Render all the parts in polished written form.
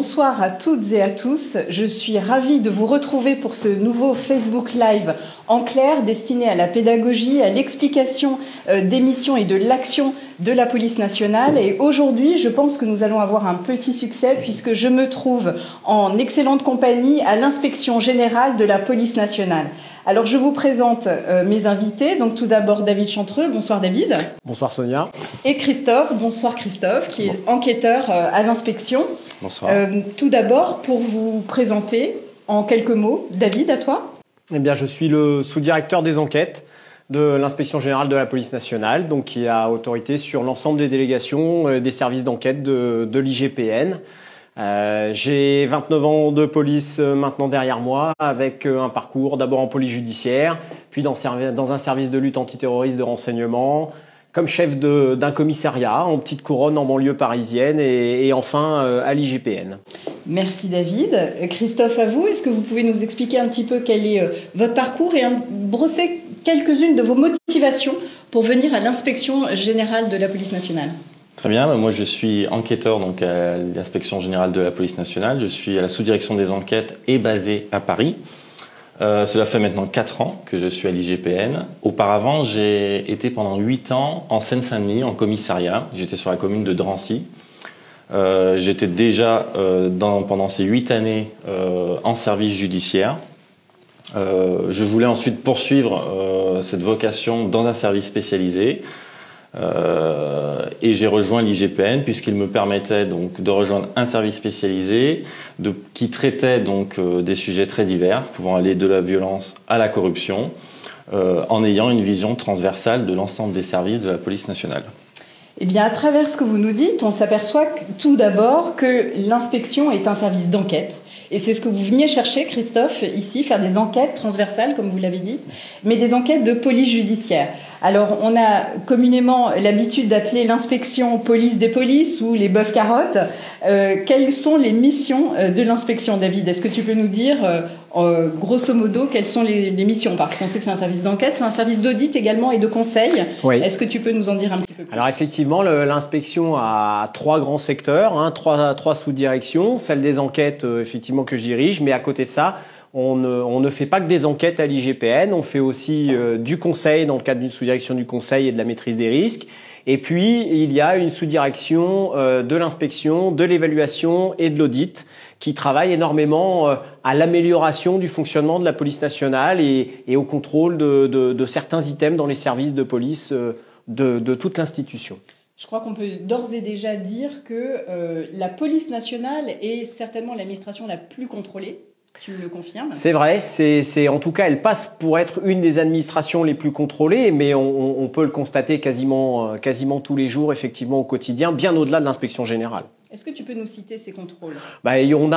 bonsoir à toutes et à tous. Je suis ravie de vous retrouver pour ce nouveau Facebook Live en clair destiné à la pédagogie, à l'explication des missions et de l'action de la police nationale. Et aujourd'hui, je pense que nous allons avoir un petit succès puisque je me trouve en excellente compagnie à l'inspection générale de la police nationale. Alors, je vous présente mes invités. Donc, tout d'abord, David Chantreux. Bonsoir, David. Bonsoir, Sonia. Et Christophe. Bonsoir, Christophe, qui est enquêteur à l'inspection. Bonsoir. Tout d'abord, pour vous présenter en quelques mots, David, à toi. Eh bien, je suis le sous-directeur des enquêtes de l'inspection générale de la police nationale, donc qui a autorité sur l'ensemble des délégations des services d'enquête de l'IGPN. J'ai 29 ans de police maintenant derrière moi, avec un parcours d'abord en police judiciaire, puis dans un service de lutte antiterroriste de renseignement, comme chef d'un commissariat en petite couronne en banlieue parisienne et enfin à l'IGPN. Merci David. Christophe, à vous, est-ce que vous pouvez nous expliquer un petit peu quel est votre parcours et brosser quelques-unes de vos motivations pour venir à l'inspection générale de la police nationale? Très bien, moi je suis enquêteur donc à l'inspection générale de la police nationale. Je suis à la sous-direction des enquêtes et basé à Paris. Cela fait maintenant 4 ans que je suis à l'IGPN. Auparavant, j'ai été pendant 8 ans en Seine-Saint-Denis, en commissariat. J'étais sur la commune de Drancy. J'étais déjà pendant ces 8 années en service judiciaire. Je voulais ensuite poursuivre cette vocation dans un service spécialisé. Et j'ai rejoint l'IGPN puisqu'il me permettait donc de rejoindre un service spécialisé qui traitait donc des sujets très divers, pouvant aller de la violence à la corruption, en ayant une vision transversale de l'ensemble des services de la police nationale. Eh bien, à travers ce que vous nous dites, on s'aperçoit tout d'abord que l'inspection est un service d'enquête. Et c'est ce que vous veniez chercher, Christophe, ici, faire des enquêtes transversales, comme vous l'avez dit, mais des enquêtes de police judiciaire. Alors, on a communément l'habitude d'appeler l'inspection police des polices ou les bœufs carottes. Quelles sont les missions de l'inspection, David? Est-ce que tu peux nous dire, grosso modo, quelles sont les missions? Parce qu'on sait que c'est un service d'enquête, c'est un service d'audit également et de conseil. Oui. Est-ce que tu peux nous en dire un petit peu plus? Alors, effectivement, l'inspection a 3 grands secteurs, hein, 3 sous-directions. Celle des enquêtes, effectivement, que je dirige, mais à côté de ça, on ne fait pas que des enquêtes à l'IGPN, on fait aussi du conseil dans le cadre d'une sous-direction du conseil et de la maîtrise des risques. Et puis, il y a une sous-direction de l'inspection, de l'évaluation et de l'audit qui travaille énormément à l'amélioration du fonctionnement de la police nationale et au contrôle de certains items dans les services de police de toute l'institution. Je crois qu'on peut d'ores et déjà dire que la police nationale est certainement l'administration la plus contrôlée. Tu me le confirmes? C'est vrai, en tout cas, elle passe pour être une des administrations les plus contrôlées, mais on peut le constater quasiment tous les jours, effectivement, au quotidien, bien au-delà de l'inspection générale. Est-ce que tu peux nous citer ces contrôles? On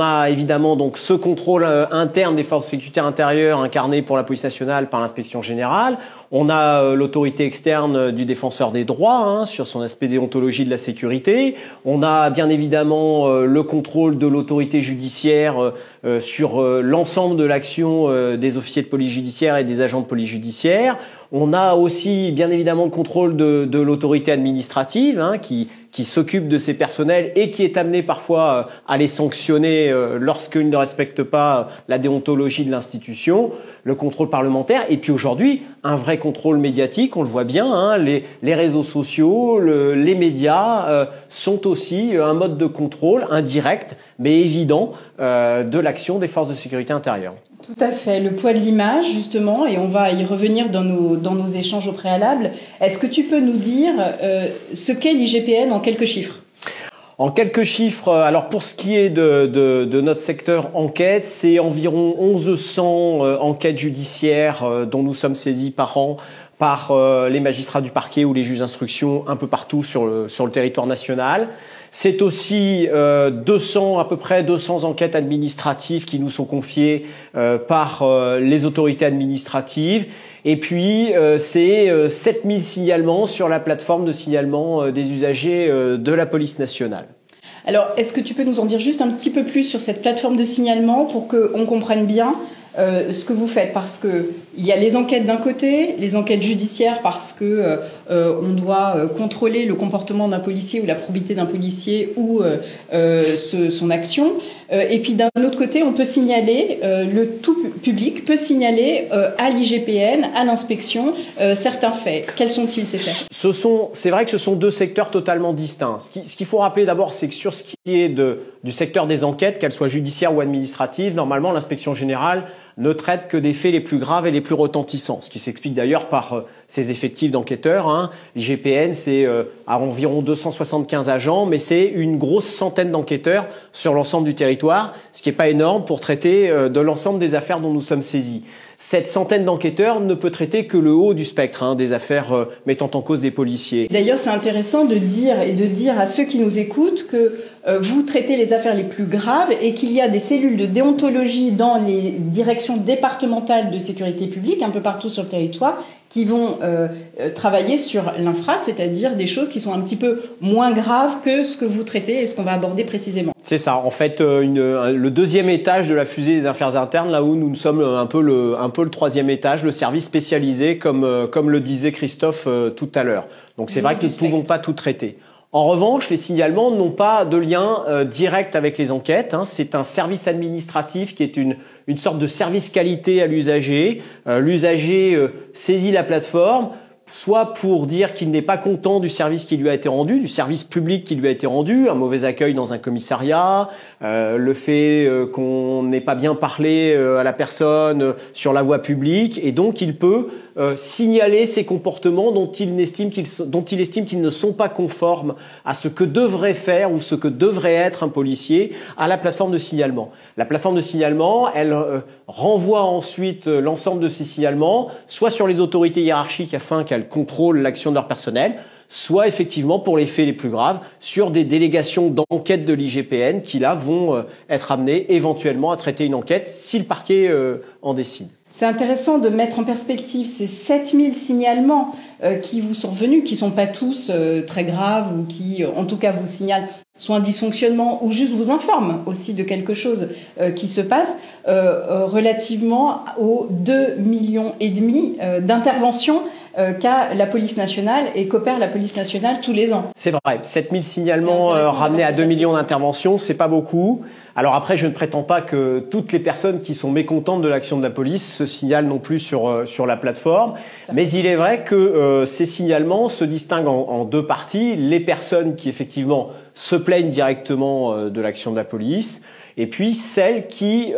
a évidemment donc ce contrôle interne des forces de sécurité intérieure incarné pour la police nationale par l'inspection générale. On a l'autorité externe du défenseur des droits sur son aspect déontologie de la sécurité. On a bien évidemment le contrôle de l'autorité judiciaire sur l'ensemble de l'action des officiers de police judiciaire et des agents de police judiciaire. On a aussi bien évidemment le contrôle de l'autorité administrative qui s'occupe de ces personnels et qui est amené parfois à les sanctionner lorsqu'ils ne respectent pas la déontologie de l'institution, le contrôle parlementaire et puis aujourd'hui un vrai contrôle médiatique, on le voit bien, les réseaux sociaux, les médias sont aussi un mode de contrôle indirect mais évident de l'action des forces de sécurité intérieure. Tout à fait, le poids de l'image justement, et on va y revenir dans nos échanges au préalable. Est-ce que tu peux nous dire ce qu'est l'IGPN en quelques chiffres? En quelques chiffres, alors pour ce qui est de notre secteur enquête, c'est environ 1100 enquêtes judiciaires dont nous sommes saisis par an par les magistrats du parquet ou les juges d'instruction un peu partout sur le territoire national. C'est aussi à peu près 200 enquêtes administratives qui nous sont confiées par les autorités administratives. Et puis, c'est 7000 signalements sur la plateforme de signalement des usagers de la police nationale. Alors, est-ce que tu peux nous en dire juste un petit peu plus sur cette plateforme de signalement pour qu'on comprenne bien ce que vous faites, parce que il y a les enquêtes d'un côté, les enquêtes judiciaires parce que on doit contrôler le comportement d'un policier ou la probité d'un policier ou son action. Et puis d'un autre côté, on peut signaler, le tout public peut signaler à l'IGPN, à l'inspection, certains faits. Quels sont-ils ces faits? C'est vrai que ce sont deux secteurs totalement distincts. Ce qu'il faut rappeler d'abord, c'est que sur ce qui est du secteur des enquêtes, qu'elles soient judiciaires ou administratives, normalement l'inspection générale ne traite que des faits les plus graves et les plus retentissants, ce qui s'explique d'ailleurs par ses effectifs d'enquêteurs. L'IGPN, c'est à environ 275 agents, mais c'est une grosse centaine d'enquêteurs sur l'ensemble du territoire, ce qui n'est pas énorme pour traiter de l'ensemble des affaires dont nous sommes saisis. Cette centaine d'enquêteurs ne peut traiter que le haut du spectre des affaires mettant en cause des policiers. D'ailleurs, c'est intéressant de dire à ceux qui nous écoutent que vous traitez les affaires les plus graves et qu'il y a des cellules de déontologie dans les directions départementales de sécurité publique, un peu partout sur le territoire, qui vont travailler sur l'infra, c'est-à-dire des choses qui sont un petit peu moins graves que ce que vous traitez et ce qu'on va aborder précisément. C'est ça. En fait, le deuxième étage de la fusée des affaires internes, là où nous sommes un peu le troisième étage, le service spécialisé, comme le disait Christophe tout à l'heure. Donc c'est vrai que nous ne pouvons pas tout traiter. En revanche, les signalements n'ont pas de lien direct avec les enquêtes. C'est un service administratif qui est une sorte de service qualité à l'usager. L'usager saisit la plateforme, soit pour dire qu'il n'est pas content du service qui lui a été rendu, du service public qui lui a été rendu, un mauvais accueil dans un commissariat, le fait qu'on n'ait pas bien parlé à la personne sur la voie publique, et donc il peut signaler ces comportements dont il estime qu'ils ne sont pas conformes à ce que devrait faire ou ce que devrait être un policier à la plateforme de signalement. La plateforme de signalement, elle renvoie ensuite l'ensemble de ces signalements, soit sur les autorités hiérarchiques afin qu'elles contrôlent l'action de leur personnel, soit effectivement pour les faits les plus graves sur des délégations d'enquête de l'IGPN qui là vont être amenées éventuellement à traiter une enquête si le parquet en décide. C'est intéressant de mettre en perspective ces 7000 signalements qui vous sont revenus, qui ne sont pas tous très graves ou qui, en tout cas, vous signalent soit un dysfonctionnement ou juste vous informent aussi de quelque chose qui se passe, relativement aux 2,5 millions d'interventions qu'a la police nationale et qu'opère la police nationale tous les ans. C'est vrai, 7000 signalements ramenés à 2 millions d'interventions, c'est pas beaucoup. Alors après, je ne prétends pas que toutes les personnes qui sont mécontentes de l'action de la police se signalent non plus sur la plateforme. Mais il est vrai que ces signalements se distinguent en deux parties. Les personnes qui effectivement se plaignent directement de l'action de la police, et puis celles qui,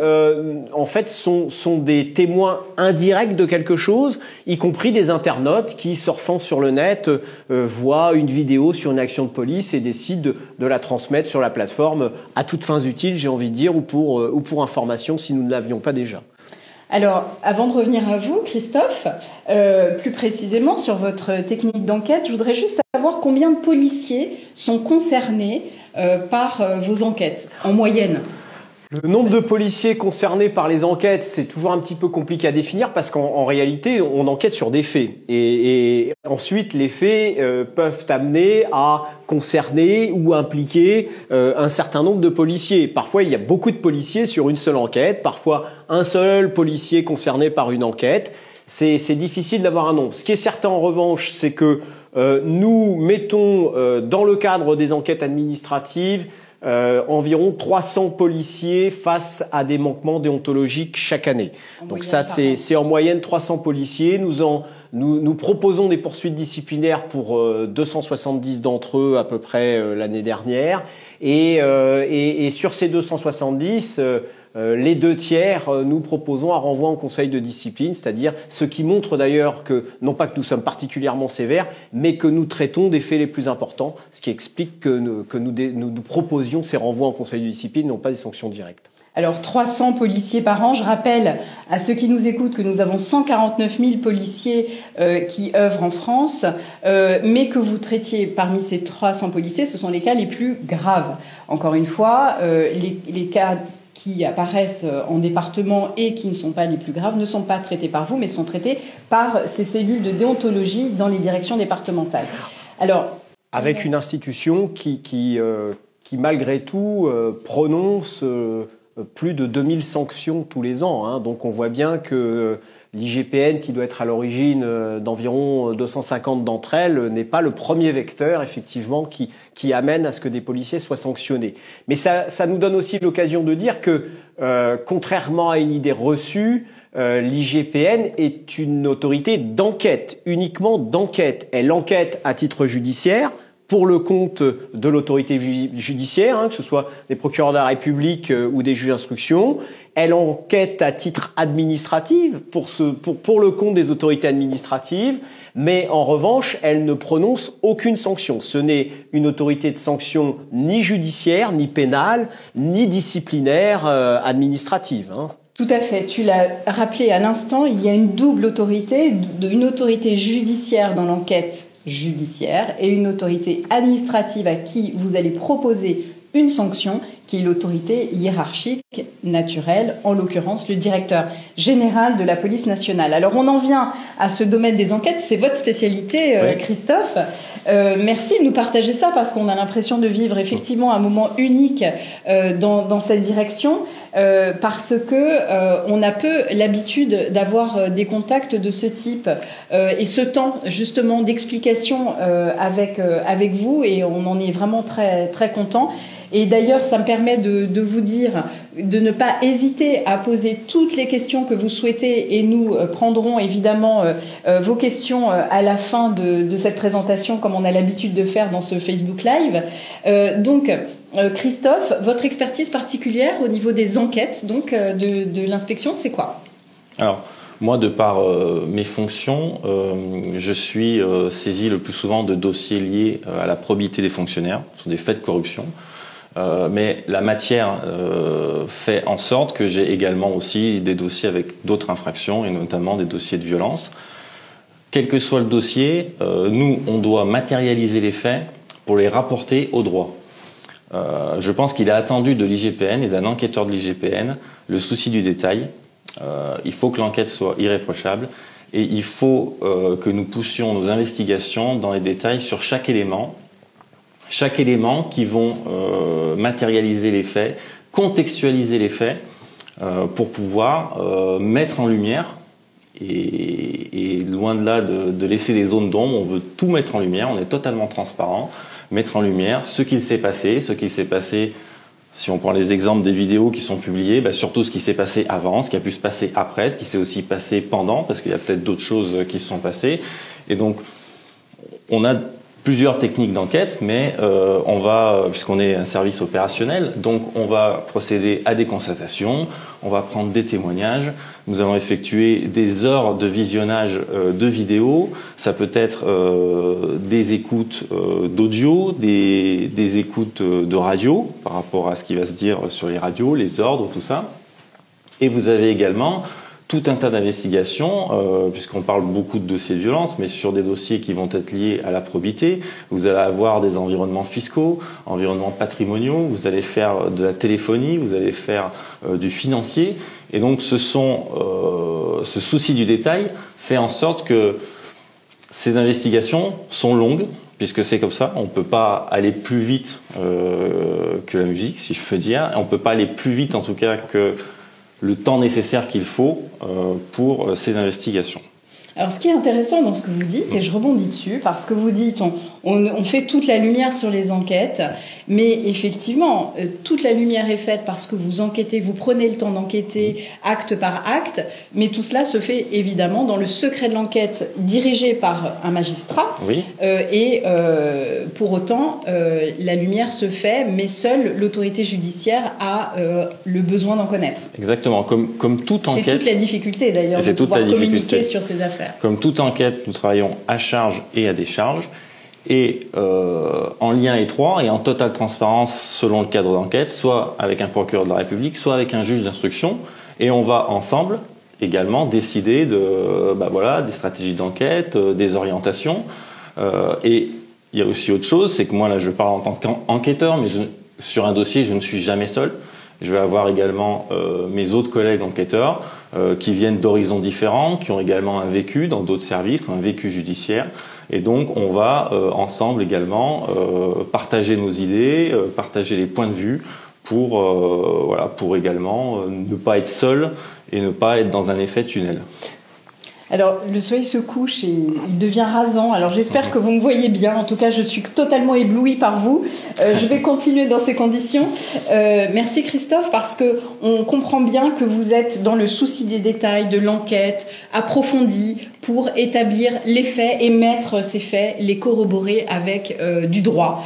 en fait, sont des témoins indirects de quelque chose, y compris des internautes qui, surfant sur le net, voient une vidéo sur une action de police et décident de la transmettre sur la plateforme à toutes fins utiles, j'ai envie de dire, ou pour information si nous ne l'avions pas déjà. Alors, avant de revenir à vous, Christophe, plus précisément sur votre technique d'enquête, je voudrais juste savoir combien de policiers sont concernés par vos enquêtes, en moyenne. Le nombre de policiers concernés par les enquêtes, c'est toujours un petit peu compliqué à définir parce qu'en réalité, on enquête sur des faits. Et ensuite, les faits peuvent amener à concerner ou impliquer un certain nombre de policiers. Parfois, il y a beaucoup de policiers sur une seule enquête, parfois un seul policier concerné par une enquête. C'est difficile d'avoir un nombre. Ce qui est certain en revanche, c'est que nous mettons dans le cadre des enquêtes administratives environ 300 policiers face à des manquements déontologiques chaque année. Donc ça, c'est en moyenne 300 policiers. Nous proposons des poursuites disciplinaires pour 270 d'entre eux à peu près l'année dernière. Et sur ces 270, les 2/3, nous proposons un renvoi en conseil de discipline, c'est-à-dire ce qui montre d'ailleurs que, non pas que nous sommes particulièrement sévères, mais que nous traitons des faits les plus importants, ce qui explique que nous proposions ces renvois en conseil de discipline, non pas des sanctions directes. Alors 300 policiers par an, je rappelle à ceux qui nous écoutent que nous avons 149 000 policiers qui œuvrent en France, mais que vous traitiez parmi ces 300 policiers, ce sont les cas les plus graves. Encore une fois, les cas qui apparaissent en département et qui ne sont pas les plus graves ne sont pas traités par vous, mais sont traités par ces cellules de déontologie dans les directions départementales. Alors, avec une institution qui malgré tout, prononce plus de 2000 sanctions tous les ans, hein. Donc on voit bien que l'IGPN, qui doit être à l'origine d'environ 250 d'entre elles, n'est pas le premier vecteur, effectivement, qui amène à ce que des policiers soient sanctionnés. Mais ça nous donne aussi l'occasion de dire que, contrairement à une idée reçue, l'IGPN est une autorité d'enquête, uniquement d'enquête. Elle enquête à titre judiciaire, pour le compte de l'autorité judiciaire, hein, que ce soit des procureurs de la République ou des juges d'instruction. Elle enquête à titre administratif pour le compte des autorités administratives, mais en revanche, elle ne prononce aucune sanction. Ce n'est une autorité de sanction ni judiciaire, ni pénale, ni disciplinaire administrative, hein. Tout à fait. Tu l'as rappelé à l'instant, il y a une double autorité, une autorité judiciaire dans l'enquête judiciaire et une autorité administrative à qui vous allez proposer une sanction, qui est l'autorité hiérarchique naturelle, en l'occurrence le directeur général de la police nationale. Alors on en vient à ce domaine des enquêtes, c'est votre spécialité, oui. Christophe. Merci de nous partager ça parce qu'on a l'impression de vivre effectivement un moment unique dans cette direction, parce que on a peu l'habitude d'avoir des contacts de ce type et ce temps justement d'explication avec vous, et on en est vraiment très très content. Et d'ailleurs, ça me permet de vous dire de ne pas hésiter à poser toutes les questions que vous souhaitez, et nous prendrons évidemment vos questions à la fin de cette présentation, comme on a l'habitude de faire dans ce Facebook Live. Donc, Christophe, votre expertise particulière au niveau des enquêtes donc de l'inspection, c'est quoi? Alors, moi, de par mes fonctions, je suis saisi le plus souvent de dossiers liés à la probité des fonctionnaires, sur des faits de corruption. Mais la matière fait en sorte que j'ai également aussi des dossiers avec d'autres infractions, et notamment des dossiers de violence. Quel que soit le dossier, nous, on doit matérialiser les faits pour les rapporter au droit. Je pense qu'il est attendu de l'IGPN et d'un enquêteur de l'IGPN le souci du détail. Il faut que l'enquête soit irréprochable, et il faut que nous poussions nos investigations dans les détails sur chaque élément qui vont matérialiser les faits, contextualiser les faits pour pouvoir mettre en lumière, et loin de là de laisser des zones d'ombre, on veut tout mettre en lumière, on est totalement transparent, mettre en lumière ce qu'il s'est passé, si on prend les exemples des vidéos qui sont publiées, surtout ce qui s'est passé avant, ce qui a pu se passer après, ce qui s'est aussi passé pendant, parce qu'il y a peut-être d'autres choses qui se sont passées. Et donc, on a plusieurs techniques d'enquête, mais on va, puisqu'on est un service opérationnel, donc on va procéder à des constatations, on va prendre des témoignages, nous allons effectuer des heures de visionnage de vidéos, ça peut être des écoutes d'audio, des écoutes de radio, par rapport à ce qui va se dire sur les radios, les ordres, tout ça. Et vous avez également tout un tas d'investigations, puisqu'on parle beaucoup de dossiers de violence, mais sur des dossiers qui vont être liés à la probité. Vous allez avoir des environnements fiscaux, environnements patrimoniaux, vous allez faire de la téléphonie, vous allez faire du financier. Et donc ce souci du détail fait en sorte que ces investigations sont longues, puisque c'est comme ça. On ne peut pas aller plus vite que la musique, si je peux dire. On ne peut pas aller plus vite, en tout cas, que le temps nécessaire qu'il faut pour ces investigations. Alors, ce qui est intéressant dans ce que vous dites, et je rebondis dessus, parce que vous dites on fait toute la lumière sur les enquêtes, mais effectivement, toute la lumière est faite parce que vous enquêtez, vous prenez le temps d'enquêter acte par acte, mais tout cela se fait évidemment dans le secret de l'enquête dirigé par un magistrat, oui. Pour autant, la lumière se fait, mais seule l'autorité judiciaire a le besoin d'en connaître. Exactement, comme toute enquête. C'est toute la difficulté d'ailleurs de pouvoir communiquer sur ces affaires. Comme toute enquête, nous travaillons à charge et à décharge, et en lien étroit et en totale transparence selon le cadre d'enquête, soit avec un procureur de la République, soit avec un juge d'instruction, et on va ensemble également décider des stratégies d'enquête, des orientations. Et il y a aussi autre chose, c'est que moi là je parle en tant qu'enquêteur, mais sur un dossier je ne suis jamais seul. Je vais avoir également mes autres collègues enquêteurs qui viennent d'horizons différents, qui ont également un vécu dans d'autres services, qui ont un vécu judiciaire. Et donc, on va ensemble également partager nos idées, partager les points de vue pour voilà, pour également ne pas être seul et ne pas être dans un effet tunnel. Alors, le soleil se couche et il devient rasant. Alors, j'espère que vous me voyez bien. En tout cas, je suis totalement éblouie par vous. Je vais continuer dans ces conditions. Merci Christophe, parce que on comprend bien que vous êtes dans le souci des détails, de l'enquête approfondie pour établir les faits et mettre ces faits, les corroborer avec du droit,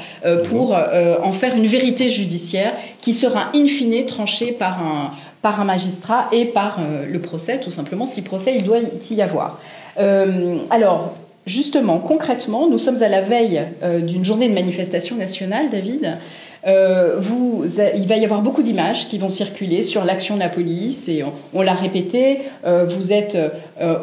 pour en faire une vérité judiciaire qui sera in fine tranchée par un magistrat et par le procès, tout simplement, si procès il doit y avoir. Alors, justement, concrètement, nous sommes à la veille d'une journée de manifestation nationale, David. Il va y avoir beaucoup d'images qui vont circuler sur l'action de la police, et on l'a répété, vous êtes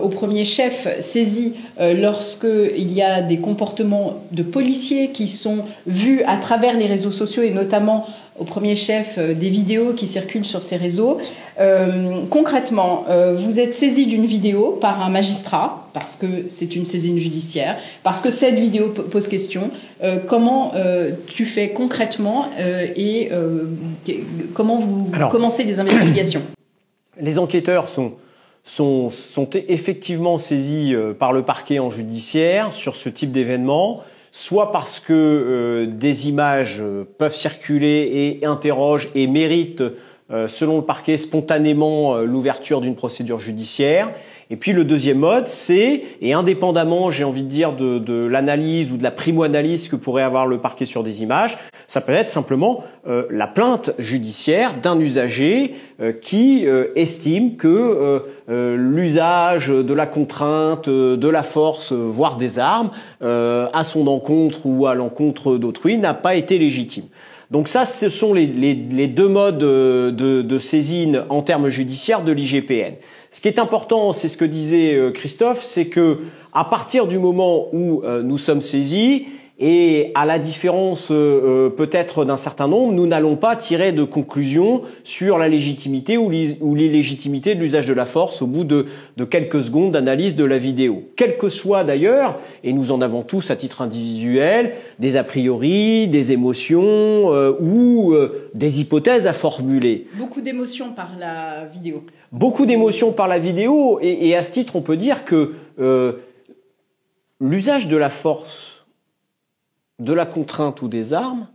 au premier chef saisi lorsqu'il y a des comportements de policiers qui sont vus à travers les réseaux sociaux, et notamment au premier chef des vidéos qui circulent sur ces réseaux. Concrètement, vous êtes saisi d'une vidéo par un magistrat, parce que c'est une saisine judiciaire, parce que cette vidéo pose question. Comment tu fais concrètement et comment vous commencez les investigations? Les enquêteurs sont effectivement saisis par le parquet en judiciaire sur ce type d'événement, soit parce que des images peuvent circuler et interrogent et méritent, selon le parquet, spontanément l'ouverture d'une procédure judiciaire. Et puis le deuxième mode, c'est, et indépendamment, j'ai envie de dire, de l'analyse ou de la primo-analyse que pourrait avoir le parquet sur des images, ça peut être simplement la plainte judiciaire d'un usager qui estime que l'usage de la contrainte, de la force, voire des armes, à son encontre ou à l'encontre d'autrui, n'a pas été légitime. Donc ça, ce sont les deux modes de saisine en termes judiciaires de l'IGPN. Ce qui est important, c'est ce que disait Christophe, c'est que à partir du moment où nous sommes saisis, et à la différence peut-être d'un certain nombre, nous n'allons pas tirer de conclusion sur la légitimité ou l'illégitimité de l'usage de la force au bout de quelques secondes d'analyse de la vidéo. Quel que soit d'ailleurs, et nous en avons tous à titre individuel, des a priori, des émotions ou des hypothèses à formuler. Beaucoup d'émotions par la vidéo. Beaucoup d'émotions par la vidéo, et à ce titre, on peut dire que l'usage de la force, de la contrainte ou des armes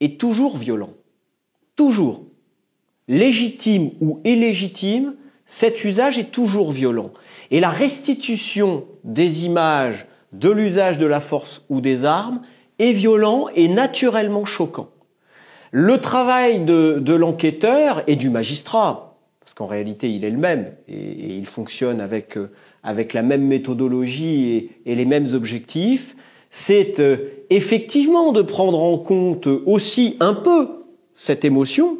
est toujours violent. Toujours. Légitime ou illégitime, cet usage est toujours violent. Et la restitution des images de l'usage de la force ou des armes est violent et naturellement choquant. Le travail de l'enquêteur et du magistrat, parce qu'en réalité il est le même et il fonctionne avec la même méthodologie et les mêmes objectifs, c'est effectivement de prendre en compte aussi un peu cette émotion,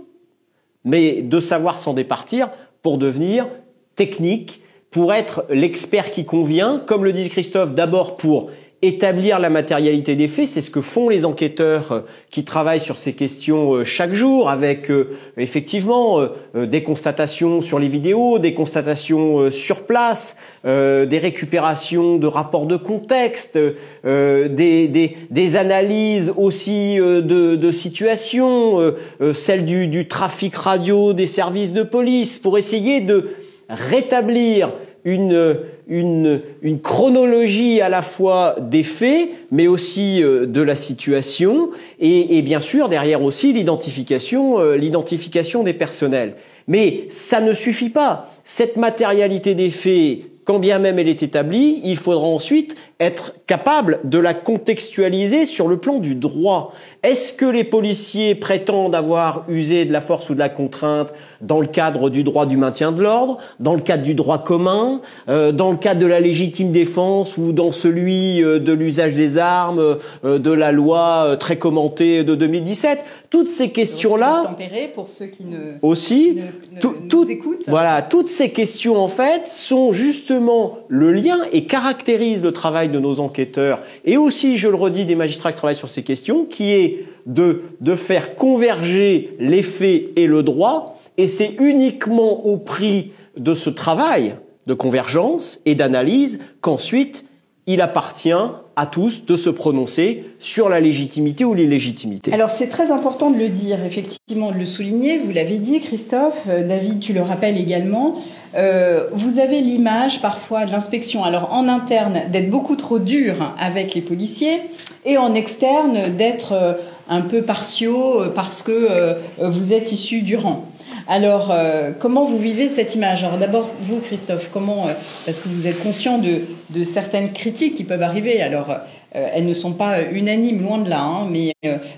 mais de savoir s'en départir pour devenir technique, pour être l'expert qui convient, comme le dit Christophe, d'abord pour établir la matérialité des faits. C'est ce que font les enquêteurs qui travaillent sur ces questions chaque jour, avec effectivement des constatations sur les vidéos, des constatations sur place, des récupérations de rapports de contexte, des analyses aussi de situations, celle du trafic radio des services de police, pour essayer de rétablir une chronologie à la fois des faits, mais aussi de la situation, et bien sûr derrière aussi l'identification des personnels. Mais ça ne suffit pas. Cette matérialité des faits, quand bien même elle est établie, il faudra ensuite être capable de la contextualiser sur le plan du droit. Est-ce que les policiers prétendent avoir usé de la force ou de la contrainte dans le cadre du droit du maintien de l'ordre, dans le cadre du droit commun, dans le cadre de la légitime défense ou dans celui de l'usage des armes, de la loi très commentée de 2017? Toutes ces questions-là... Pour ceux qui ne, aussi, nous écoutent. Voilà, toutes ces questions en fait sont justement le lien et caractérisent le travail de nos enquêteurs et aussi, je le redis, des magistrats qui travaillent sur ces questions, qui est de faire converger les faits et le droit, et c'est uniquement au prix de ce travail de convergence et d'analyse qu'ensuite il appartient à tous de se prononcer sur la légitimité ou l'illégitimité. Alors c'est très important de le dire, effectivement, de le souligner. Vous l'avez dit, Christophe, David, tu le rappelles également. Vous avez l'image parfois de l'inspection, alors en interne, d'être beaucoup trop dur avec les policiers et en externe d'être un peu partiaux parce que vous êtes issus du rang. Alors, comment vous vivez cette image? Alors d'abord, vous, Christophe, comment, parce que vous êtes conscient de certaines critiques qui peuvent arriver. Alors, elles ne sont pas unanimes, loin de là, hein,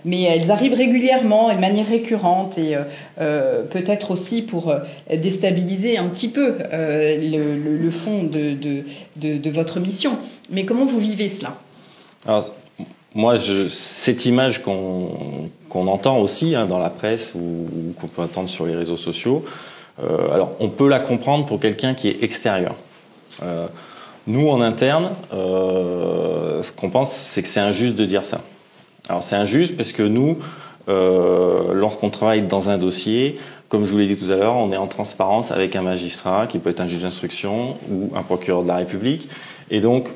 mais elles arrivent régulièrement et de manière récurrente et peut-être aussi pour déstabiliser un petit peu le fond de votre mission. Mais comment vous vivez cela? Alors, moi, cette image qu'on entend aussi dans la presse ou qu'on peut entendre sur les réseaux sociaux, alors on peut la comprendre pour quelqu'un qui est extérieur. Nous, en interne, ce qu'on pense, c'est que c'est injuste de dire ça. Alors c'est injuste parce que nous, lorsqu'on travaille dans un dossier, comme je vous l'ai dit tout à l'heure, on est en transparence avec un magistrat qui peut être un juge d'instruction ou un procureur de la République. Et donc,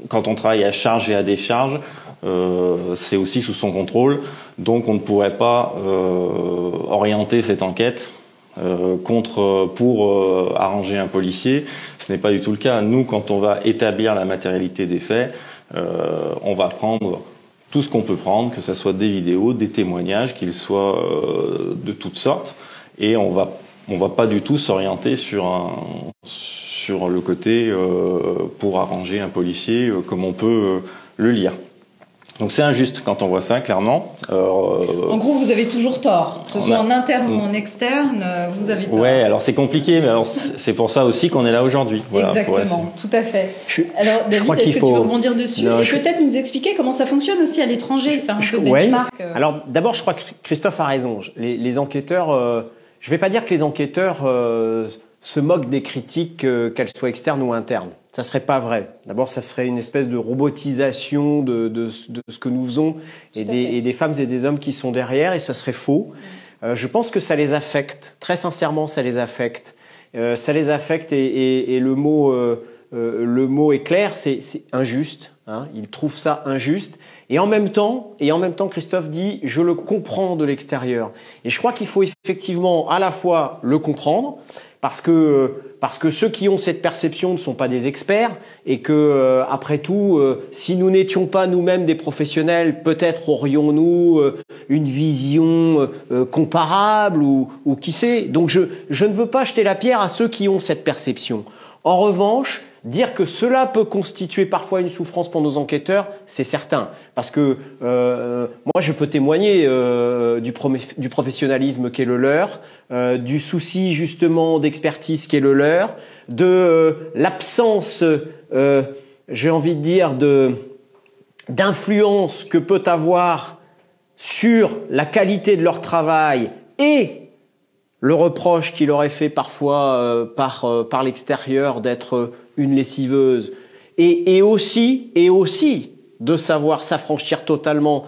quand on travaille à charge et à décharge, c'est aussi sous son contrôle. Donc on ne pourrait pas orienter cette enquête pour arranger un policier. Ce n'est pas du tout le cas. Nous, quand on va établir la matérialité des faits, on va prendre tout ce qu'on peut prendre, que ce soit des vidéos, des témoignages, qu'ils soient de toutes sortes, et on va pas du tout s'orienter sur le côté pour arranger un policier comme on peut le lire. Donc c'est injuste quand on voit ça, clairement. En gros, vous avez toujours tort. Que ce soit en interne ou en externe, vous avez tort. Ouais, alors c'est compliqué, mais alors c'est pour ça aussi qu'on est là aujourd'hui. Voilà, exactement, tout à fait. Alors David, est-ce que tu veux rebondir dessus et peut-être nous expliquer comment ça fonctionne aussi à l'étranger, faire un peu de benchmark. Alors d'abord, je crois que Christophe a raison. Les enquêteurs, je vais pas dire que les enquêteurs se moquent des critiques, qu'elles soient externes ou internes. Ça serait pas vrai. D'abord, ça serait une espèce de robotisation de ce que nous faisons et des femmes et des hommes qui sont derrière, et ça serait faux. Je pense que ça les affecte. Très sincèrement, ça les affecte. Ça les affecte et le mot est clair, c'est injuste. Hein, ils trouvent ça injuste. Et en même temps, Christophe dit, je le comprends de l'extérieur. Et je crois qu'il faut effectivement à la fois le comprendre, parce que ceux qui ont cette perception ne sont pas des experts et que après tout, si nous n'étions pas nous-mêmes des professionnels, peut-être aurions-nous une vision comparable ou qui sait. Donc je ne veux pas jeter la pierre à ceux qui ont cette perception. En revanche, dire que cela peut constituer parfois une souffrance pour nos enquêteurs, c'est certain. Parce que moi, je peux témoigner du professionnalisme qui est le leur, du souci justement d'expertise qui est le leur, de l'absence, j'ai envie de dire, d'influence que peut avoir sur la qualité de leur travail et le reproche qu'il aurait fait parfois par l'extérieur d'être une lessiveuse, et aussi de savoir s'affranchir totalement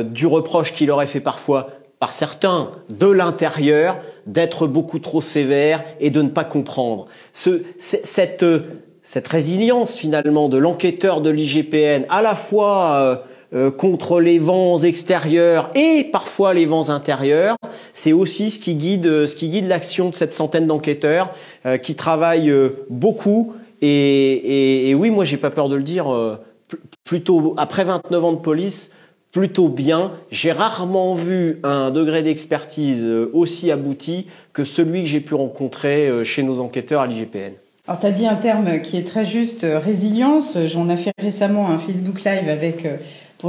du reproche qu'il aurait fait parfois par certains de l'intérieur d'être beaucoup trop sévère et de ne pas comprendre. Cette résilience finalement de l'enquêteur de l'IGPN, à la fois contre les vents extérieurs et parfois les vents intérieurs, c'est aussi ce qui guide l'action de cette centaine d'enquêteurs qui travaillent beaucoup. Et oui, moi j'ai pas peur de le dire, plutôt après 29 ans de police, plutôt bien. J'ai rarement vu un degré d'expertise aussi abouti que celui que j'ai pu rencontrer chez nos enquêteurs à l'IGPN. Alors tu as dit un terme qui est très juste, résilience. J'en ai fait récemment un Facebook Live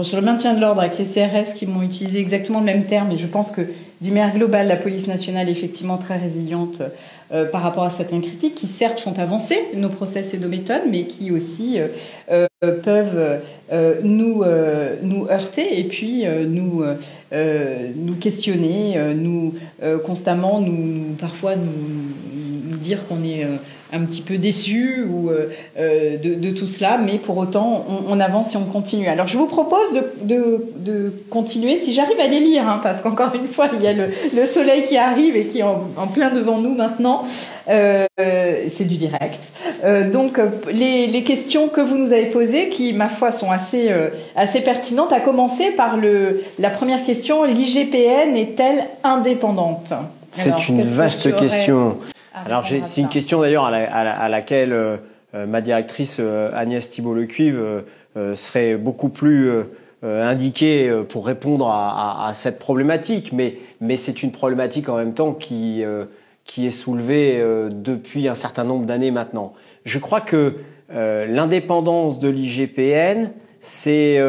sur le maintien de l'ordre avec les CRS qui m'ont utilisé exactement le même terme, et je pense que d'une manière globale, la police nationale est effectivement très résiliente par rapport à certaines critiques qui certes font avancer nos process et nos méthodes, mais qui aussi peuvent nous heurter et puis nous questionner, parfois nous dire qu'on est un petit peu déçus ou de tout cela, mais pour autant, on avance et on continue. Alors, je vous propose de continuer, si j'arrive à les lire, hein, parce qu'encore une fois, il y a le soleil qui arrive et qui est en plein devant nous maintenant. C'est du direct. Donc, les questions que vous nous avez posées, qui, ma foi, sont assez pertinentes, à commencer par la première question, l'IGPN est-elle indépendante? C'est une vaste question. Alors, c'est une question d'ailleurs à laquelle ma directrice Agnès Thibault-Lecuivre serait beaucoup plus indiquée pour répondre à cette problématique. Mais c'est une problématique en même temps qui est soulevée depuis un certain nombre d'années maintenant. Je crois que l'indépendance de l'IGPN, c'est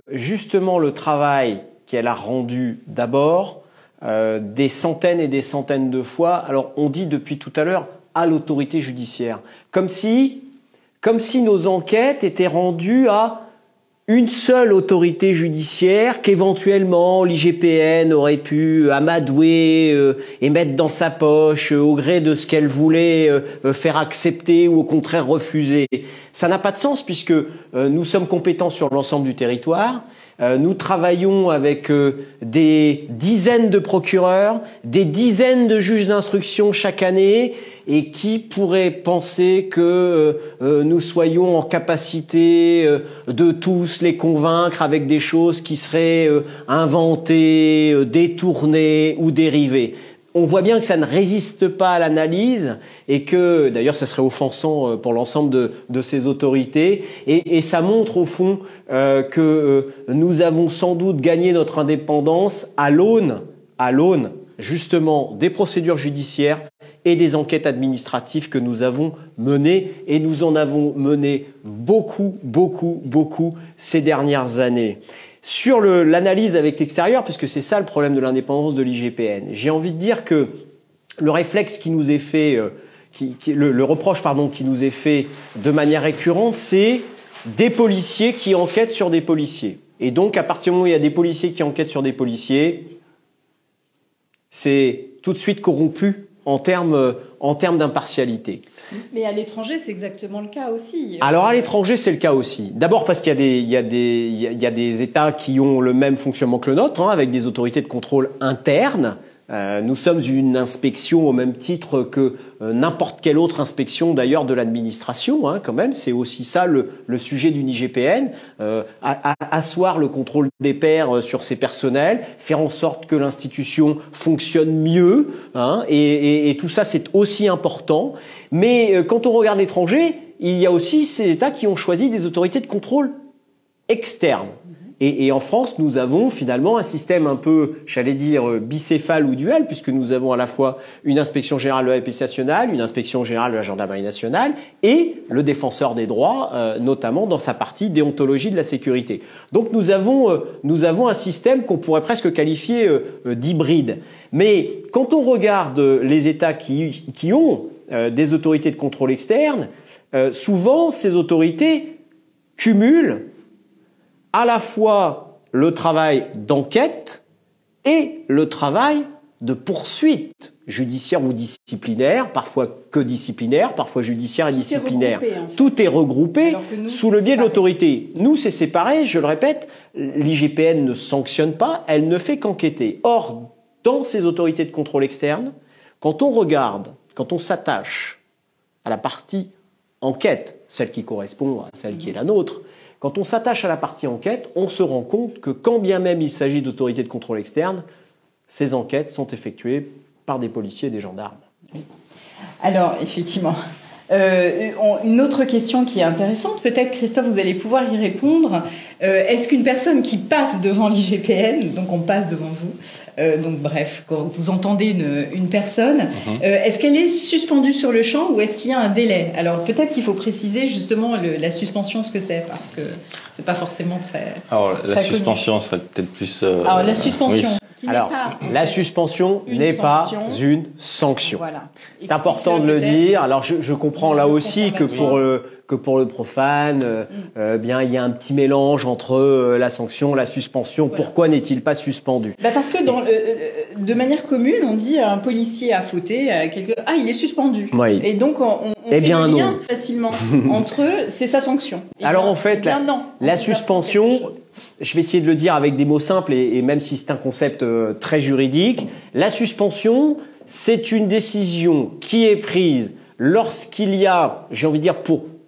justement le travail qu'elle a rendu d'abord des centaines et des centaines de fois, alors on dit depuis tout à l'heure, à l'autorité judiciaire. Comme si nos enquêtes étaient rendues à une seule autorité judiciaire qu'éventuellement l'IGPN aurait pu amadouer et mettre dans sa poche au gré de ce qu'elle voulait faire accepter ou au contraire refuser. Ça n'a pas de sens puisque nous sommes compétents sur l'ensemble du territoire. Nous travaillons avec des dizaines de procureurs, des dizaines de juges d'instruction chaque année, et qui pourrait penser que nous soyons en capacité de tous les convaincre avec des choses qui seraient inventées, détournées ou dérivées. On voit bien que ça ne résiste pas à l'analyse et que, d'ailleurs, ça serait offensant pour l'ensemble de ces autorités. Et ça montre au fond que nous avons sans doute gagné notre indépendance à l'aune, justement, des procédures judiciaires et des enquêtes administratives que nous avons menées. Et nous en avons mené beaucoup ces dernières années. Sur l'analyse avec l'extérieur, puisque c'est ça le problème de l'indépendance de l'IGPN, j'ai envie de dire que le réflexe qui nous est fait, le reproche qui nous est fait de manière récurrente, c'est des policiers qui enquêtent sur des policiers. Et donc, à partir du moment où il y a des policiers qui enquêtent sur des policiers, c'est tout de suite corrompu en termes d'impartialité. Mais à l'étranger, c'est exactement le cas aussi. Alors à l'étranger, c'est le cas aussi. D'abord parce qu'il y a des États qui ont le même fonctionnement que le nôtre, hein, avec des autorités de contrôle internes. Nous sommes une inspection au même titre que n'importe quelle autre inspection d'ailleurs de l'administration, hein, quand même. C'est aussi ça le sujet d'une IGPN, asseoir le contrôle des pairs sur ses personnels, faire en sorte que l'institution fonctionne mieux, hein, et tout ça c'est aussi important. Mais quand on regarde l'étranger, il y a aussi ces États qui ont choisi des autorités de contrôle externes. Et en France, nous avons finalement un système un peu, j'allais dire, bicéphale ou dual, puisque nous avons à la fois une inspection générale de la police nationale, une inspection générale de la gendarmerie nationale et le défenseur des droits, notamment dans sa partie déontologie de la sécurité. Donc nous avons un système qu'on pourrait presque qualifier d'hybride. Mais quand on regarde les États qui ont des autorités de contrôle externe, souvent ces autorités cumulent à la fois le travail d'enquête et le travail de poursuite judiciaire ou disciplinaire, parfois que disciplinaire, parfois judiciaire et disciplinaire. Tout est regroupé sous le biais de l'autorité. Nous, c'est séparé, je le répète, l'IGPN ne sanctionne pas, elle ne fait qu'enquêter. Or, dans ces autorités de contrôle externe, quand on s'attache à la partie enquête, celle qui correspond à celle qui est la nôtre, quand on s'attache à la partie enquête, on se rend compte que quand bien même il s'agit d'autorités de contrôle externe, ces enquêtes sont effectuées par des policiers et des gendarmes. Alors, effectivement, une autre question qui est intéressante, peut-être Christophe, vous allez pouvoir y répondre. Est-ce qu'une personne qui passe devant l'IGPN, donc on passe devant vous, donc bref, quand vous entendez une personne, est-ce qu'elle est suspendue sur le champ ou est-ce qu'il y a un délai? Alors peut-être qu'il faut préciser justement la suspension, ce que c'est, parce que c'est pas forcément très. Alors la très suspension connu. serait peut-être plus. Alors la suspension. Oui. Alors, la suspension n'est pas une sanction. Voilà. C'est important de le dire. Alors, je comprends là aussi que pour le profane, bien, il y a un petit mélange entre la sanction, la suspension. Voilà. Pourquoi n'est-il pas suspendu? Parce que de manière commune, on dit à un policier a fauté, il est suspendu. Oui. Et donc, on on fait le lien facilement entre eux, c'est sa sanction. Alors en fait, la suspension, je vais essayer de le dire avec des mots simples et même si c'est un concept très juridique, la suspension, c'est une décision qui est prise lorsqu'il y a, j'ai envie de dire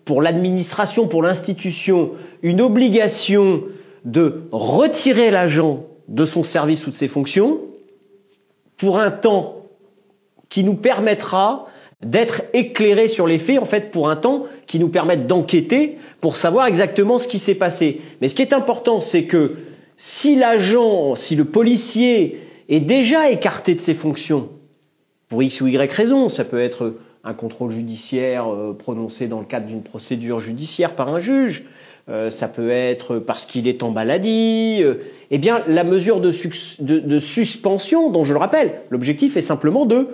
pour l'administration, pour l'institution, une obligation de retirer l'agent de son service ou de ses fonctions pour un temps qui nous permettra d'être éclairés sur les faits, en fait, pour un temps qui nous permette d'enquêter pour savoir exactement ce qui s'est passé. Mais ce qui est important, c'est que si l'agent, si le policier est déjà écarté de ses fonctions, pour X ou Y raison, ça peut être un contrôle judiciaire prononcé dans le cadre d'une procédure judiciaire par un juge, ça peut être parce qu'il est en maladie, eh bien la mesure de suspension, dont je le rappelle, l'objectif est simplement de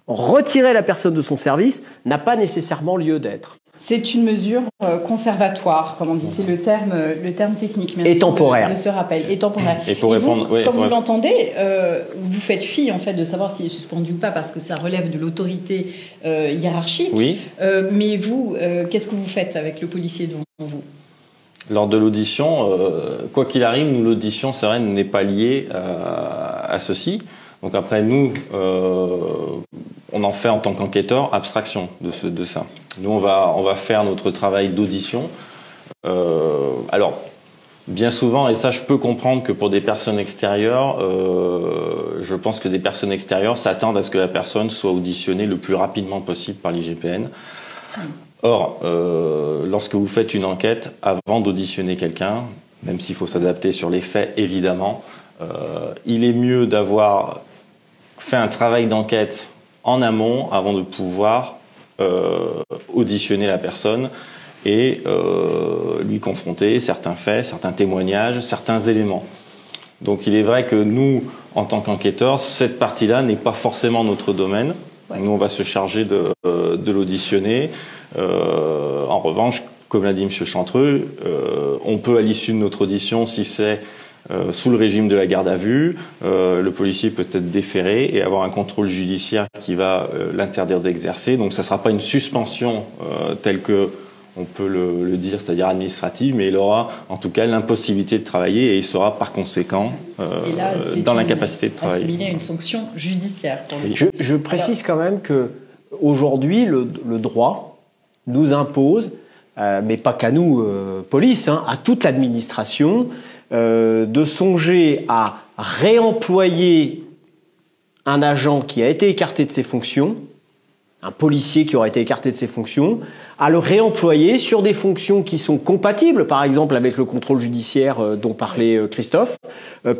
retirer la personne de son service, n'a pas nécessairement lieu d'être. C'est une mesure conservatoire, comme on dit, c'est le terme technique. Et temporaire. De ce rappel, et temporaire. Et pour répondre, quand vous l'entendez, vous faites fi en fait de savoir s'il est suspendu ou pas, parce que ça relève de l'autorité hiérarchique. Oui. Mais vous, qu'est-ce que vous faites avec le policier devant vous? Lors de l'audition, quoi qu'il arrive, nous, l'audition, c'est vrai, n'est pas liée à ceci. Donc après, nous, on en fait en tant qu'enquêteur abstraction de ça. Nous, on va faire notre travail d'audition. Alors, bien souvent, et ça, je peux comprendre que pour des personnes extérieures, je pense que des personnes extérieures s'attendent à ce que la personne soit auditionnée le plus rapidement possible par l'IGPN. Or, lorsque vous faites une enquête, avant d'auditionner quelqu'un, même s'il faut s'adapter sur les faits, évidemment, il est mieux d'avoir fait un travail d'enquête en amont avant de pouvoir auditionner la personne et lui confronter certains faits, certains témoignages, certains éléments. Donc il est vrai que nous, en tant qu'enquêteurs, cette partie-là n'est pas forcément notre domaine. Ouais. Nous, on va se charger de l'auditionner. En revanche, comme l'a dit M. Chantreux, on peut, à l'issue de notre audition, si c'est sous le régime de la garde à vue, le policier peut être déféré et avoir un contrôle judiciaire qui va l'interdire d'exercer. Donc ça ne sera pas une suspension telle que on peut le dire, c'est-à-dire administrative, mais il aura en tout cas l'impossibilité de travailler et il sera par conséquent dans l'incapacité de travailler. Il y a une sanction judiciaire. Pour lui. Je précise quand même que aujourd'hui le droit nous impose, mais pas qu'à nous, police, à toute l'administration, de songer à réemployer un agent qui a été écarté de ses fonctions, un policier qui aura été écarté de ses fonctions, à le réemployer sur des fonctions qui sont compatibles, par exemple avec le contrôle judiciaire dont parlait Christophe,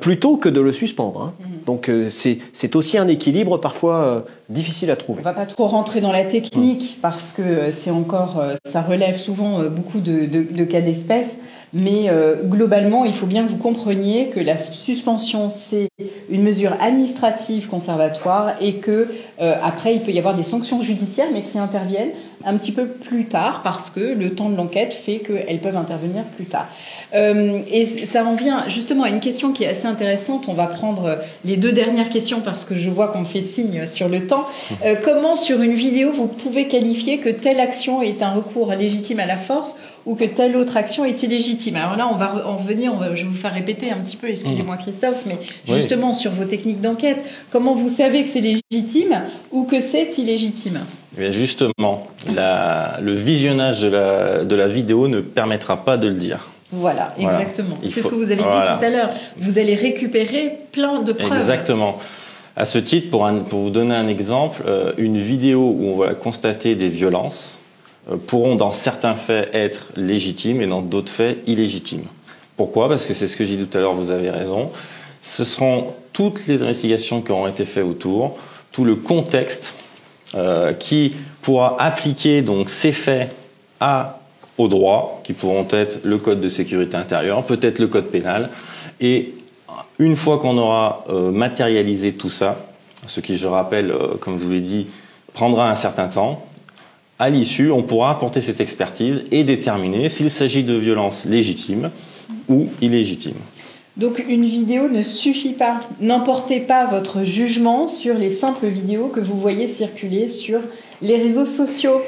plutôt que de le suspendre. Donc c'est aussi un équilibre parfois difficile à trouver. On ne va pas trop rentrer dans la technique parce que c'est encore, ça relève souvent beaucoup de cas d'espèce. Mais globalement, il faut bien que vous compreniez que la suspension, c'est une mesure administrative conservatoire et que après, il peut y avoir des sanctions judiciaires, mais qui interviennent un petit peu plus tard parce que le temps de l'enquête fait qu'elles peuvent intervenir plus tard. Et ça en vient justement à une question qui est assez intéressante. On va prendre les deux dernières questions parce que je vois qu'on me fait signe sur le temps. Comment, sur une vidéo, vous pouvez qualifier que telle action est un recours légitime à la force ou que telle autre action est illégitime? Alors là, on va en venir, je vais vous faire répéter un petit peu, excusez-moi Christophe, mais justement sur vos techniques d'enquête, comment vous savez que c'est légitime ou que c'est illégitime? Eh bien justement, le visionnage de la vidéo ne permettra pas de le dire. Voilà, exactement. C'est ce que vous avez dit tout à l'heure. Vous allez récupérer plein de preuves. Exactement. À ce titre, pour vous donner un exemple, une vidéo où on va constater des violences pourront dans certains faits être légitimes et dans d'autres faits illégitimes. Pourquoi? Parce que c'est ce que j'ai dit tout à l'heure, vous avez raison. Ce seront toutes les investigations qui auront été faites autour, tout le contexte qui pourra appliquer donc ces faits au droit, qui pourront être le code de sécurité intérieure, peut-être le code pénal. Et une fois qu'on aura matérialisé tout ça, ce qui, je rappelle, comme je vous l'ai dit, prendra un certain temps, à l'issue, on pourra apporter cette expertise et déterminer s'il s'agit de violences légitimes ou illégitimes. Donc une vidéo ne suffit pas. N'emportez pas votre jugement sur les simples vidéos que vous voyez circuler sur les réseaux sociaux.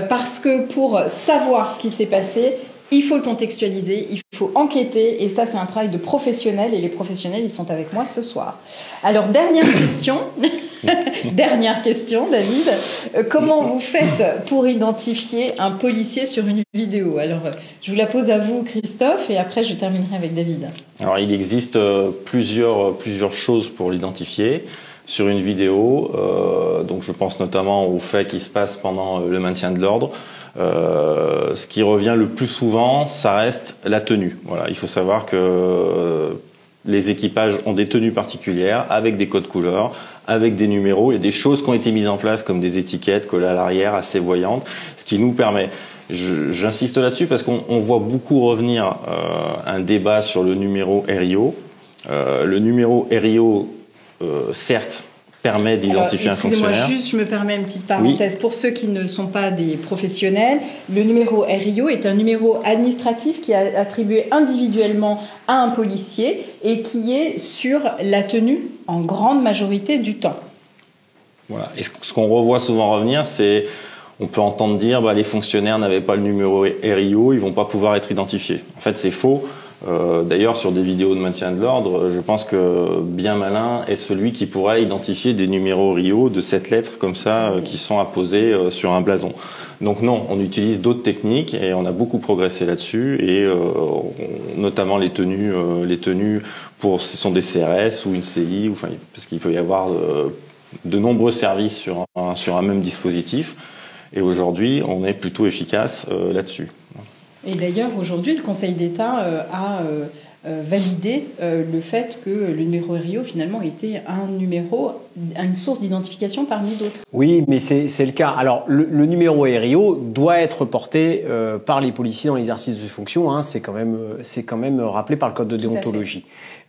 parce que pour savoir ce qui s'est passé, il faut le contextualiser, il faut enquêter, et ça c'est un travail de professionnels, et les professionnels ils sont avec moi ce soir. Alors dernière question, dernière question David, comment vous faites pour identifier un policier sur une vidéo? Alors je vous la pose à vous Christophe, et après je terminerai avec David. Alors il existe plusieurs choses pour l'identifier sur une vidéo, donc je pense notamment aux faits qui se passent pendant le maintien de l'ordre. Ce qui revient le plus souvent, ça reste la tenue. Voilà, il faut savoir que les équipages ont des tenues particulières, avec des codes couleurs, avec des numéros. Il y a des choses qui ont été mises en place, comme des étiquettes collées à l'arrière, assez voyantes, ce qui nous permet... J'insiste là-dessus parce qu'on voit beaucoup revenir un débat sur le numéro RIO. Le numéro RIO, certes, permet d'identifier un fonctionnaire. Excusez-moi, juste, je me permets une petite parenthèse. Oui. Pour ceux qui ne sont pas des professionnels, le numéro RIO est un numéro administratif qui est attribué individuellement à un policier et qui est sur la tenue en grande majorité du temps. Voilà. Et ce qu'on revoit souvent revenir, c'est, on peut entendre dire, les fonctionnaires n'avaient pas le numéro RIO, ils vont pas pouvoir être identifiés. En fait, c'est faux. D'ailleurs, sur des vidéos de maintien de l'ordre, je pense que bien malin est celui qui pourra identifier des numéros RIO de 7 lettres comme ça qui sont apposés sur un blason. Donc non, on utilise d'autres techniques et on a beaucoup progressé là-dessus, et notamment les tenues pour, ce sont des CRS ou une CI, enfin, parce qu'il peut y avoir de nombreux services sur un même dispositif. Et aujourd'hui, on est plutôt efficace là-dessus. Et d'ailleurs, aujourd'hui, le Conseil d'État a validé le fait que le numéro RIO, finalement, était une source d'identification parmi d'autres. Oui, mais c'est le cas. Alors, le numéro RIO doit être porté par les policiers dans l'exercice de fonctions. Hein, c'est quand même rappelé par le Code de déontologie.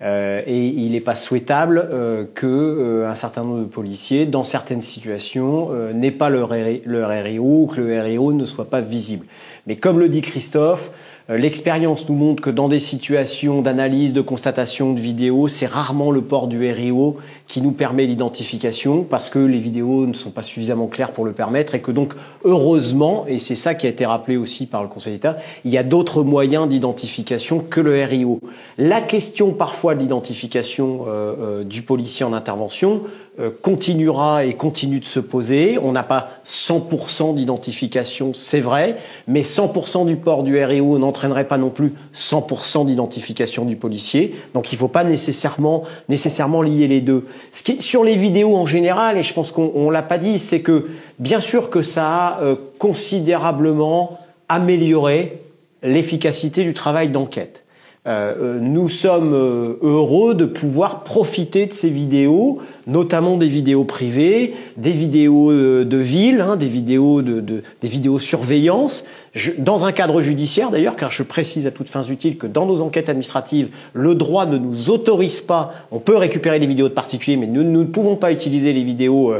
Et il n'est pas souhaitable qu'un certain nombre de policiers, dans certaines situations, n'aient pas leur RIO, ou que le RIO ne soit pas visible. Mais comme le dit Christophe, l'expérience nous montre que dans des situations d'analyse, de constatation de vidéos, c'est rarement le port du RIO qui nous permet l'identification, parce que les vidéos ne sont pas suffisamment claires pour le permettre, et que donc, heureusement, et c'est ça qui a été rappelé aussi par le Conseil d'État, il y a d'autres moyens d'identification que le RIO. La question parfois de l'identification du policier en intervention continuera et continue de se poser. On n'a pas 100% d'identification, c'est vrai, mais 100% du port du RIO n'entraînerait pas non plus 100% d'identification du policier. Donc il ne faut pas nécessairement lier les deux. Ce qui est sur les vidéos en général, et je pense qu'on l'a pas dit, c'est que bien sûr que ça a considérablement amélioré l'efficacité du travail d'enquête. Nous sommes heureux de pouvoir profiter de ces vidéos, notamment des vidéos privées, des vidéos de ville, des vidéos surveillance, dans un cadre judiciaire d'ailleurs, car je précise à toutes fins utiles que dans nos enquêtes administratives, le droit ne nous autorise pas, on peut récupérer des vidéos de particuliers, mais nous ne pouvons pas utiliser les vidéos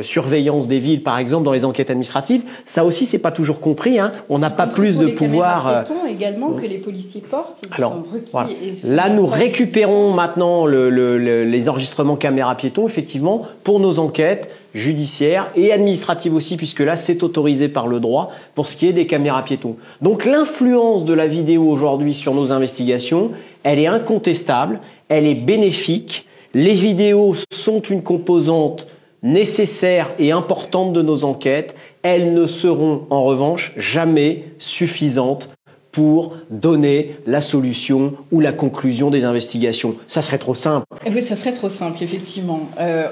surveillance des villes, par exemple, dans les enquêtes administratives. Ça aussi, c'est pas toujours compris, hein. On n'a pas plus de pouvoir. Également que les policiers portent. Alors, voilà. Là, nous récupérons maintenant les enregistrements caméra piétons, effectivement, pour nos enquêtes judiciaire et administrative aussi, puisque là c'est autorisé par le droit pour ce qui est des caméras piétons. Donc l'influence de la vidéo aujourd'hui sur nos investigations, elle est incontestable, elle est bénéfique. Les vidéos sont une composante nécessaire et importante de nos enquêtes. Elles ne seront en revanche jamais suffisantes pour donner la solution ou la conclusion des investigations. Ça serait trop simple. Oui, ça serait trop simple, effectivement.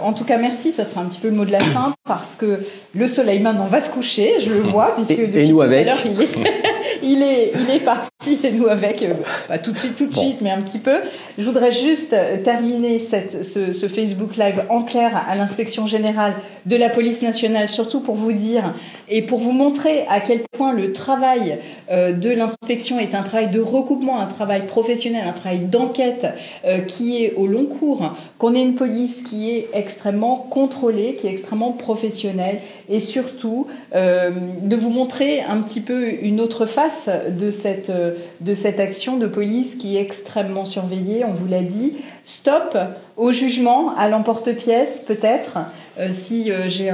En tout cas, merci, ça sera un petit peu le mot de la fin, parce que le soleil maintenant va se coucher, je le vois, puisque depuis tout à l'heure, il est parti, et nous avec, pas tout de suite, mais un petit peu. Je voudrais juste terminer ce Facebook Live en clair à l'inspection générale de la police nationale, surtout pour vous dire et pour vous montrer à quel point le travail de l'inspection est un travail de recoupement, un travail professionnel, un travail d'enquête qui est au long cours, qu'on ait une police qui est extrêmement contrôlée, qui est extrêmement professionnelle, et surtout de vous montrer un petit peu une autre face de cette action de police qui est extrêmement surveillée, on vous l'a dit, Stop au jugement, à l'emporte-pièce peut-être. Si j'ai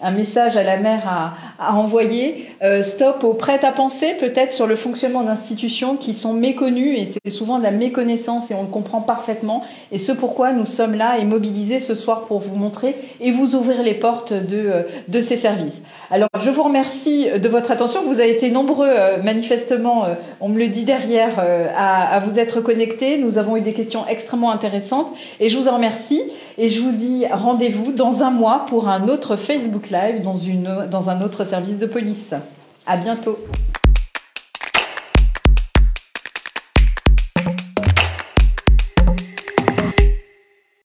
un message à la maire à envoyer, stop au prêt-à-penser peut-être sur le fonctionnement d'institutions qui sont méconnues, et c'est souvent de la méconnaissance et on le comprend parfaitement, et ce pourquoi nous sommes là et mobilisés ce soir pour vous montrer et vous ouvrir les portes de ces services. Alors je vous remercie de votre attention, vous avez été nombreux manifestement, on me le dit derrière, à vous être connectés, nous avons eu des questions extrêmement intéressantes et je vous en remercie et je vous dis rendez-vous dans un mois pour un autre Facebook Live dans un autre service de police. À bientôt.